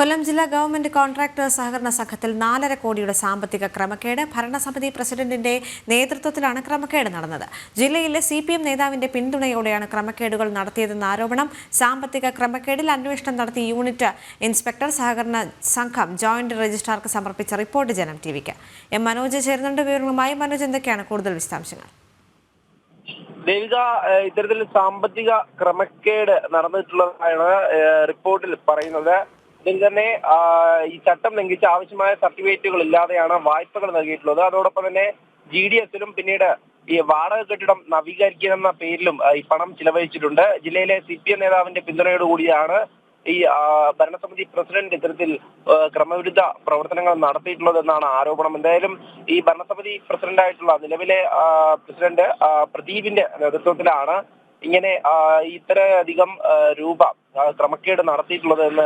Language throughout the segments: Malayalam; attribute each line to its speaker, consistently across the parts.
Speaker 1: കൊല്ലം ജില്ലാ ഗവൺമെന്റ് കോൺട്രാക്ടേഴ്സ് സഹകരണ സംഘത്തിൽ 4.5 കോടിയുടെ സാമ്പത്തിക ക്രമക്കേട്. ഭരണസമിതി പ്രസിഡന്റിന്റെ നേതൃത്വത്തിലാണ് ക്രമക്കേട് നടന്നത്. ജില്ലയിലെ CPM നേതാവിന്റെ പിന്തുണയോടെയാണ് ക്രമക്കേടുകൾ നടത്തിയതെന്ന ആരോപണം. സാമ്പത്തിക ക്രമക്കേടിൽ അന്വേഷണം നടത്തി യൂണിറ്റ് ഇൻസ്പെക്ടർ സഹകരണ സംഘം ജോയിന്റ് രജിസ്ട്രാർക്ക് സമർപ്പിച്ച റിപ്പോർട്ട് ജനം ടിവിക്ക്. എം മനോജ് ചേരുന്നുണ്ട് വിവരങ്ങളുമായി. മനോജ്, എന്തൊക്കെയാണ് കൂടുതൽ വിശദാംശങ്ങൾ?
Speaker 2: ദേവിക, ഇത്തരത്തിൽ സാമ്പത്തിക ക്രമക്കേട് നടന്നിട്ടുള്ളതാണ് റിപ്പോർട്ടിൽ പറയുന്നത്. ഇതിൽ തന്നെ ഈ ചട്ടം ലംഘിച്ച് ആവശ്യമായ സർട്ടിഫിക്കറ്റുകൾ ഇല്ലാതെയാണ് വായ്പകൾ നൽകിയിട്ടുള്ളത്. അതോടൊപ്പം തന്നെ GDSലും പിന്നീട് ഈ വാടക കെട്ടിടം നവീകരിക്കുന്ന പേരിലും ഈ പണം ചിലവഴിച്ചിട്ടുണ്ട്. ജില്ലയിലെ CPM നേതാവിന്റെ പിന്തുണയോടുകൂടിയാണ് ഈ ഭരണസമിതി പ്രസിഡന്റ് ഇത്തരത്തിൽ ക്രമവിരുദ്ധ പ്രവർത്തനങ്ങൾ നടത്തിയിട്ടുള്ളത് എന്നാണ് ആരോപണം. എന്തായാലും ഈ ഭരണസമിതി പ്രസിഡന്റായിട്ടുള്ള നിലവിലെ പ്രസിഡന്റ് പ്രദീപിന്റെ നേതൃത്വത്തിലാണ് ഇങ്ങനെ ഇത്രയധികം രൂപ ക്രമക്കേട് നടത്തിയിട്ടുള്ളത് എന്ന്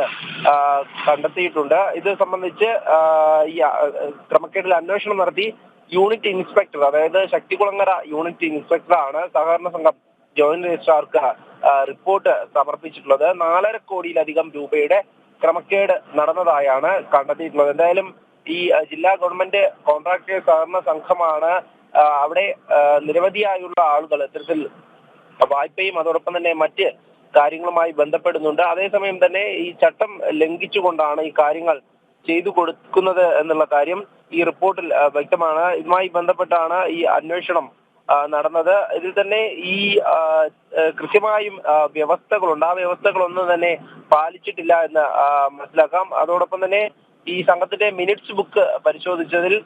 Speaker 2: കണ്ടെത്തിയിട്ടുണ്ട്. ഇത് സംബന്ധിച്ച് ഈ ക്രമക്കേടിൽ അന്വേഷണം നടത്തി യൂണിറ്റ് ഇൻസ്പെക്ടർ, അതായത് ശക്തികുളങ്ങര യൂണിറ്റ് ഇൻസ്പെക്ടറാണ് സഹകരണ സംഘം ജോയിന്റ് രജിസ്ട്രാർക്ക് റിപ്പോർട്ട് സമർപ്പിച്ചിട്ടുള്ളത്. 4.5 കോടിയിലധികം രൂപയുടെ ക്രമക്കേട് നടന്നതായാണ് കണ്ടെത്തിയിട്ടുള്ളത്. എന്തായാലും ഈ ജില്ലാ ഗവൺമെന്റ് കോൺട്രാക്ടേഴ്സ് സഹകരണ സംഘമാണ് അവിടെ നിരവധിയായുള്ള ആളുകൾ ഇത്തരത്തിൽ വായ്പയും അതോടൊപ്പം തന്നെ മറ്റ് കാര്യങ്ങളുമായി ബന്ധപ്പെടുന്നുണ്ട്. അതേസമയം തന്നെ ഈ ചട്ടം ലംഘിച്ചുകൊണ്ടാണ് ഈ കാര്യങ്ങൾ ചെയ്തു കൊടുക്കുന്നത് എന്നുള്ള കാര്യം ഈ റിപ്പോർട്ടിൽ വ്യക്തമാണ്. ഇതുമായി ബന്ധപ്പെട്ടാണ് ഈ അന്വേഷണം നടന്നത്. ഇതിൽ തന്നെ ഈ കൃത്യമായും വ്യവസ്ഥകളുണ്ട്. ആ വ്യവസ്ഥകളൊന്നും തന്നെ പാലിച്ചിട്ടില്ല എന്ന് മനസ്സിലാക്കാം. അതോടൊപ്പം തന്നെ ഈ സംഘത്തിന്റെ മിനിറ്റ്സ് ബുക്ക് പരിശോധിച്ചതിൽ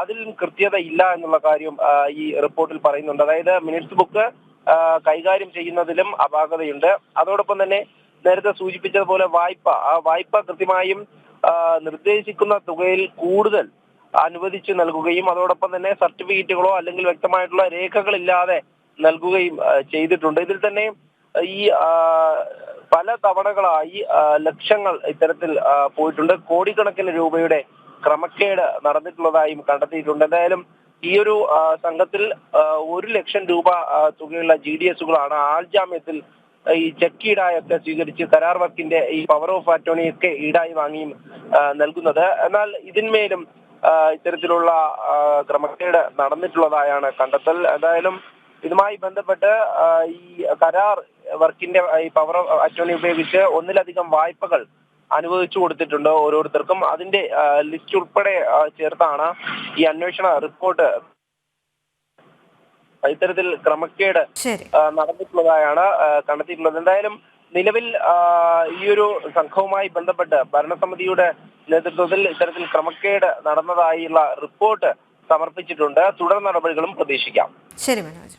Speaker 2: അതിലും കൃത്യത ഇല്ല എന്നുള്ള കാര്യം ഈ റിപ്പോർട്ടിൽ പറയുന്നുണ്ട്. അതായത് മിനിറ്റ്സ് ബുക്ക് കൈകാര്യം ചെയ്യുന്നതിലും അപാകതയുണ്ട്. അതോടൊപ്പം തന്നെ നേരത്തെ സൂചിപ്പിച്ചതുപോലെ ആ വായ്പ കൃത്യമായും നിർദ്ദേശിക്കുന്ന തുകയിൽ കൂടുതൽ അനുവദിച്ചു നൽകുകയും അതോടൊപ്പം തന്നെ സർട്ടിഫിക്കറ്റുകളോ അല്ലെങ്കിൽ വ്യക്തമായിട്ടുള്ള രേഖകളില്ലാതെ നൽകുകയും ചെയ്തിട്ടുണ്ട്. ഇതിൽ തന്നെ ഈ പല തവണകളായി ലക്ഷങ്ങൾ ഇത്തരത്തിൽ പോയിട്ടുണ്ട്. കോടിക്കണക്കിന് രൂപയുടെ ക്രമക്കേട് നടന്നിട്ടുള്ളതായും കണ്ടെത്തിയിട്ടുണ്ട്. എന്തായാലും ഈ ഒരു സംഘത്തിൽ 1 ലക്ഷം രൂപ തുകയുള്ള GDSകളാണ് ആൾജാമ്യത്തിൽ ഈ ചെക്ക് ഈടായൊക്കെ സ്വീകരിച്ച് കരാർ വർക്കിന്റെ ഈ പവർ ഓഫ് അറ്റോർണിയൊക്കെ ഈടായി വാങ്ങിയും നൽകുന്നത്. എന്നാൽ ഇതിന്മേലും ഇത്തരത്തിലുള്ള ക്രമക്കേട് നടന്നിട്ടുള്ളതായാണ് കണ്ടെത്തൽ. എന്തായാലും ഇതുമായി ബന്ധപ്പെട്ട് ഈ കരാർ വർക്കിന്റെ ഈ പവർ ഓഫ് അറ്റോർണി ഉപയോഗിച്ച് ഒന്നിലധികം വായ്പകൾ അനുവദിച്ചു കൊടുത്തിട്ടുണ്ട് ഓരോരുത്തർക്കും. അതിന്റെ ലിസ്റ്റ് ഉൾപ്പെടെ ചേർത്താണ് ഈ അന്വേഷണ റിപ്പോർട്ട് ഇത്തരത്തിൽ ക്രമക്കേട് നടന്നിട്ടുള്ളതായാണ് കണ്ടെത്തിയിട്ടുള്ളത്. എന്തായാലും നിലവിൽ ഈ ഒരു സംഘവുമായി ബന്ധപ്പെട്ട് ഭരണസമിതിയുടെ നേതൃത്വത്തിൽ ഇത്തരത്തിൽ ക്രമക്കേട് നടന്നതായുള്ള റിപ്പോർട്ട് സമർപ്പിച്ചിട്ടുണ്ട്. തുടർ നടപടികളും പ്രതീക്ഷിക്കാം.
Speaker 1: ശരി മനോജ്.